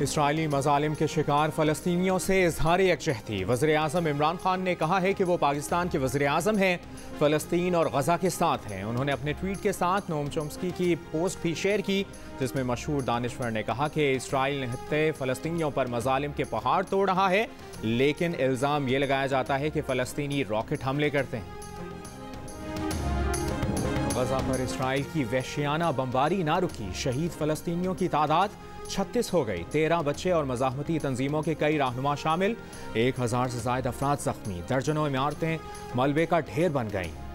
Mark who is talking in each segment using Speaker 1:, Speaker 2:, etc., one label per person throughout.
Speaker 1: Israeli मजालिम के शिकार फ़लस्तीनियों से इजहार यकजहती। वज़ीर-ए-आज़म इमरान खान ने कहा है कि वो पाकिस्तान के वज़ीर-ए-आज़म हैं, फ़लस्तीन और गज़ा के साथ हैं। उन्होंने अपने ट्वीट के साथ नोम चोम्स्की की पोस्ट भी शेयर की, जिसमें मशहूर दानिश्वर ने कहा कि इसराइल निहत्ते फ़लस्तीनियों पर मजालिम के पहाड़ तोड़ रहा है, लेकिन इल्ज़ाम ये लगाया जाता है कि फ़लस्तीनी रॉकेट हमले करते हैं। गज़ा पर इसराइल की वहशियाना बमबारी ना रुकी। शहीद फ़लस्तीनियों की तादाद 36 हो गई। 13 बच्चे और मज़ाहमती तंजीमों के कई रहनुमा शामिल। 1000 से ज़ायद अफराद जख्मी। दर्जनों इमारतें मलबे का ढेर बन गईं।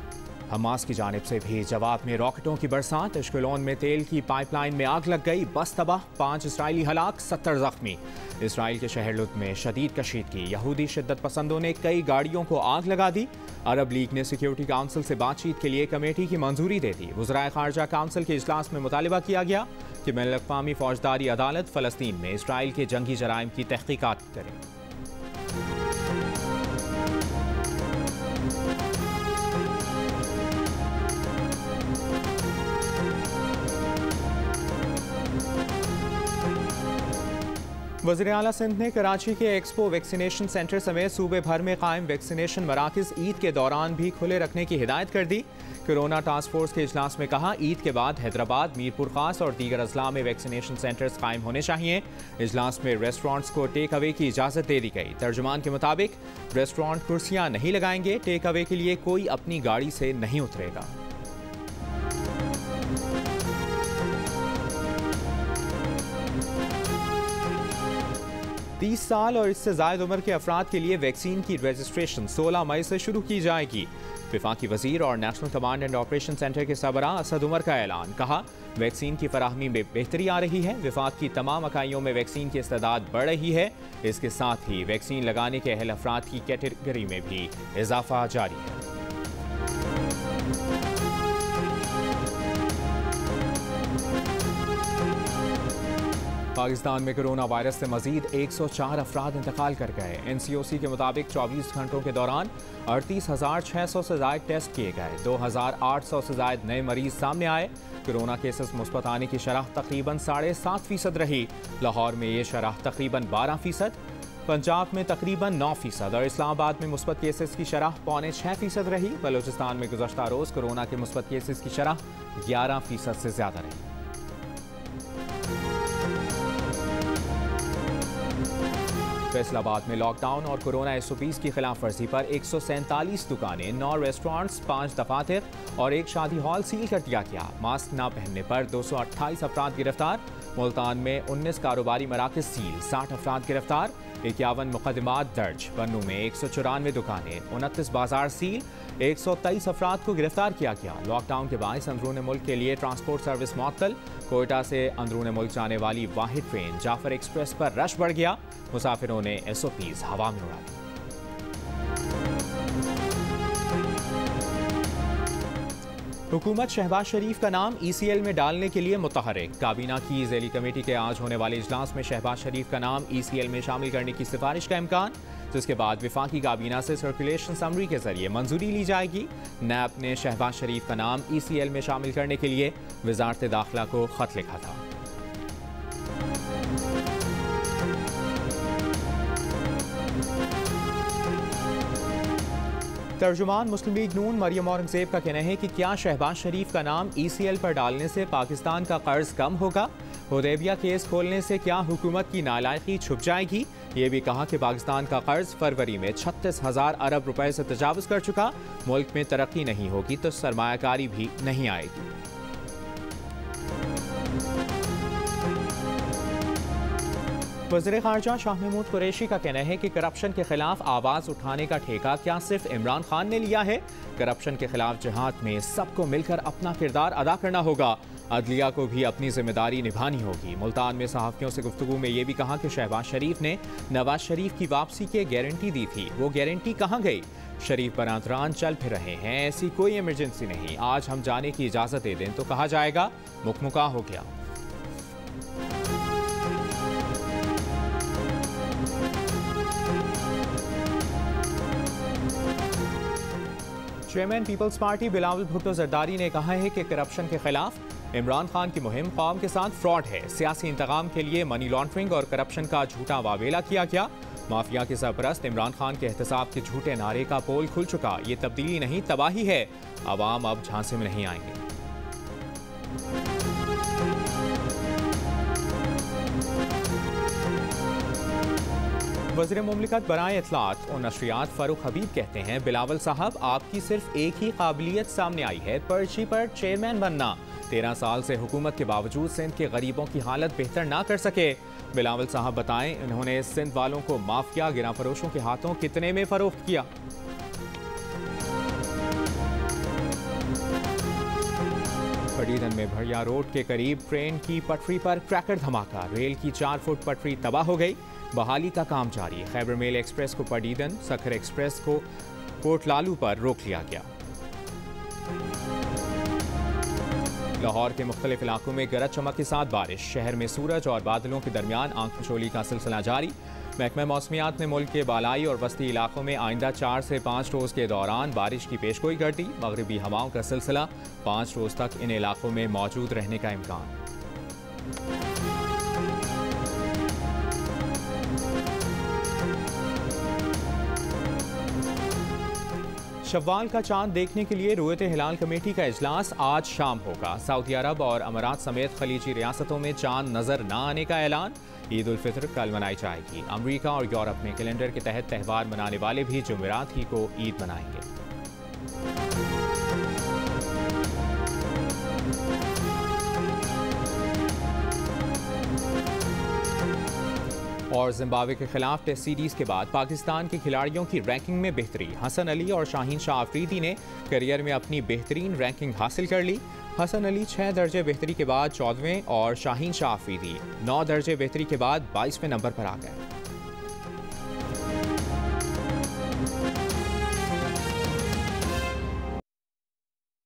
Speaker 1: हमास की जानिब से भी जवाब में रॉकेटों की बरसात। अश्कलोन में तेल की पाइपलाइन में आग लग गई, बस तबाह। 5 इसराइली हलाक, 70 जख्मी। इसराइल के शहर लुद में शदीद कशीदगी। यहूदी शिद्दत पसंदों ने कई गाड़ियों को आग लगा दी। अरब लीग ने सिक्योरिटी काउंसिल से बातचीत के लिए कमेटी की मंजूरी दे दी। वज़राए खारजा काउंसिल के इजलास में मुतालिबा किया गया कि बैनुल अक़वामी फौजदारी अदालत फ़लस्तीन में इसराइल के जंगी जराइम की तहक़ीक़ात करे। वज़ीर आला सिंध ने कराची के एक्सपो वैक्सीनेशन सेंटर समेत सूबे भर में कायम वैक्सीनेशन मराकज़ ईद के दौरान भी खुले रखने की हिदायत कर दी। कोरोना टास्क फोर्स के इजलास में कहा, ईद के बाद हैदराबाद, मीरपुर खास और दीगर अजला में वैक्सीनेशन सेंटर्स कायम होने चाहिए। इजलास में रेस्टोरेंट्स को टेक अवे की इजाज़त दे दी गई। तर्जुमान के मुताबिक रेस्टोरेंट कुर्सियाँ नहीं लगाएंगे। टेक अवे के लिए कोई अपनी गाड़ी से नहीं उतरेगा। 30 साल और इससे ज़ायद उम्र के अफराद के लिए वैक्सीन की रजिस्ट्रेशन 16 मई से शुरू की जाएगी। वफाकी वज़ीर और national command and operation centre के सरबरा असद उमर का ऐलान। कहा, वैक्सीन की फराहमी में बेहतरी आ रही है। वफाक की तमाम इकाइयों में वैक्सीन की इस्तेदाद बढ़ रही है। इसके साथ ही वैक्सीन लगाने के अहल अफराद की कैटेगरी में भी इजाफा जारी है। पाकिस्तान में कोरोना वायरस से मजीद 104 अफराद इंतकाल कर गए। NCOC के मुताबिक 24 घंटों के दौरान 38,600 से ज़ायद टेस्ट किए गए। 2,800 से ज़ायद नए मरीज सामने आए। कोरोना केसेस मुस्बत आने की शरह तकरीबन 7.5% रही। लाहौर में ये शरह तकरीबन 12%, पंजाब में तकरीबन 9% और इस्लामाबाद में मुस्बत केसेस की शरह 5.25% रही। बलूचिस्तान में गुज़श्ता रोज़ कोरोना के मुस्बत केसेस की शरह 11% से ज़्यादा रही। फैसलाबाद में लॉकडाउन और कोरोना SOPs की खिलाफ वर्जी पर 147 दुकानें, 9 रेस्टोरेंट्स, 5 दफातर और 1 शादी हॉल सील कर दिया गया। मास्क न पहनने पर 228 अफराद गिरफ्तार। मुल्तान में 19 कारोबारी मराकज़ सील, 60 अफराद गिरफ्तार। 51 मुकदमात दर्ज। पन्नू में 194 दुकानें, 29 बाजार सील, 123 अफराद को गिरफ्तार किया गया। लॉकडाउन के बायस अंदरून मुल्क के लिए ट्रांसपोर्ट सर्विस मुअत्तल। कोयटा से अंदरून मुल्क जाने वाली वाहिद ट्रेन जाफर एक्सप्रेस पर रश बढ़ गया। मुसाफिरों ने SOPs हवा में उड़ा दी। हुकूमत शहबाज शरीफ का नाम ECL में डालने के लिए मुतहरिक। काबीना की ज़ैली कमेटी के आज होने वाले इजलास में शहबाज शरीफ का नाम ECL में शामिल करने की सिफारिश का इम्कान, जिसके बाद वफाकी काबीना से सर्कुलेशन समरी के जरिए मंजूरी ली जाएगी। नैब ने शहबाज शरीफ का नाम ECL में शामिल करने के लिए वज़ारत दाखिला को खत लिखा था। तर्जुमान मुस्लिम लीग नून मरियम औरंगजेब का कहना है कि क्या शहबाज शरीफ का नाम ECL पर डालने से पाकिस्तान का कर्ज कम होगा? हुदैबिया केस खोलने से क्या हुकूमत की नालायकी छुप जाएगी? ये भी कहा कि पाकिस्तान का कर्ज फरवरी में 36,000 अरब रुपए से तजावुज़ कर चुका। मुल्क में तरक्की नहीं होगी तो सरमायाकारी भी नहीं आएगी। वज़ीर ख़ारजा शाह महमूद कुरैशी का कहना है कि करप्शन के खिलाफ आवाज़ उठाने का ठेका क्या सिर्फ इमरान खान ने लिया है? करप्शन के खिलाफ जिहाद में सबको मिलकर अपना किरदार अदा करना होगा। अदलिया को भी अपनी जिम्मेदारी निभानी होगी। मुल्तान में सहाफ़ियों से गुफ्तगू में ये भी कहा कि शहबाज शरीफ ने नवाज शरीफ की वापसी की गारंटी दी थी, वो गारंटी कहाँ गई? शरीफ बरादरान चल फिर रहे हैं, ऐसी कोई इमरजेंसी नहीं। आज हम जाने की इजाज़त दे दें तो कहा जाएगा मुकमुका हो गया। चेयरमैन पीपल्स पार्टी बिलावल भुट्टो जरदारी ने कहा है कि करप्शन के खिलाफ इमरान खान की मुहिम कौम के साथ फ्रॉड है, सियासी इंतकाम के लिए मनी लॉन्ड्रिंग और करप्शन का झूठा वावेला किया गया। माफिया के सरपरस्त इमरान खान के एहतसाब के झूठे नारे का पोल खुल चुका। ये तब्दीली नहीं तबाही है, अवाम अब झांसे में नहीं आएंगे। वज़ीर मुमलिकत बराए इत्तलात और नशरियात फ़ारूक हबीब कहते हैं, बिलावल साहब आपकी सिर्फ एक ही काबिलियत सामने आई है, पर्ची पर चेयरमैन बनना। 13 साल से हुकूमत के बावजूद सिंध के गरीबों की हालत बेहतर ना कर सके। बिलावल साहब बताएं, इन्होंने सिंध वालों को माफिया गिरा फरोशों के हाथों कितने में फरोख्त किया। पटीदन में भड़िया रोड के करीब ट्रेन की पटरी पर क्रैकर धमाका, रेल की 4 फुट पटरी तबाह हो गई। बहाली का काम जारी। खैबर मेल एक्सप्रेस को पटीदन, सखर एक्सप्रेस को कोटलालू पर रोक लिया गया। लाहौर के मुख्तलिफ इलाकों में गरज चमक के साथ बारिश, शहर में सूरज और बादलों के दरमियान आंख मचोली का सिलसिला जारी। महकमा मौसमियात ने मुल्क के बालाई और वस्ती इलाकों में आइंदा 4 से 5 रोज़ के दौरान बारिश की पेशगोई कर दी। मगरबी हवाओं का सिलसिला 5 रोज़ तक इन इलाकों में मौजूद रहने का इम्कान। शव्वाल का चांद देखने के लिए रुयत हिलाल कमेटी का इजलास आज शाम होगा। सऊदी अरब और अमारात समेत खलीजी रियासतों में चांद नजर न आने का ऐलान। ईद उल फितर कल मनाई जाएगी। अमरीका और यूरोप में कैलेंडर के तहत त्यौहार मनाने वाले भी जुमेरात ही को ईद मनाएंगे। और जिम्बाब्वे के खिलाफ टेस्ट सीरीज के बाद पाकिस्तान के खिलाड़ियों की रैंकिंग में बेहतरी। हसन अली और शाहीन शाह अफरीदी ने करियर में अपनी बेहतरीन रैंकिंग हासिल कर ली। हसन अली 6 दर्जे बेहतरी के बाद 14वें और शाहीन शाह अफरीदी 9 दर्जे बेहतरी के बाद 22वें नंबर पर आ गए।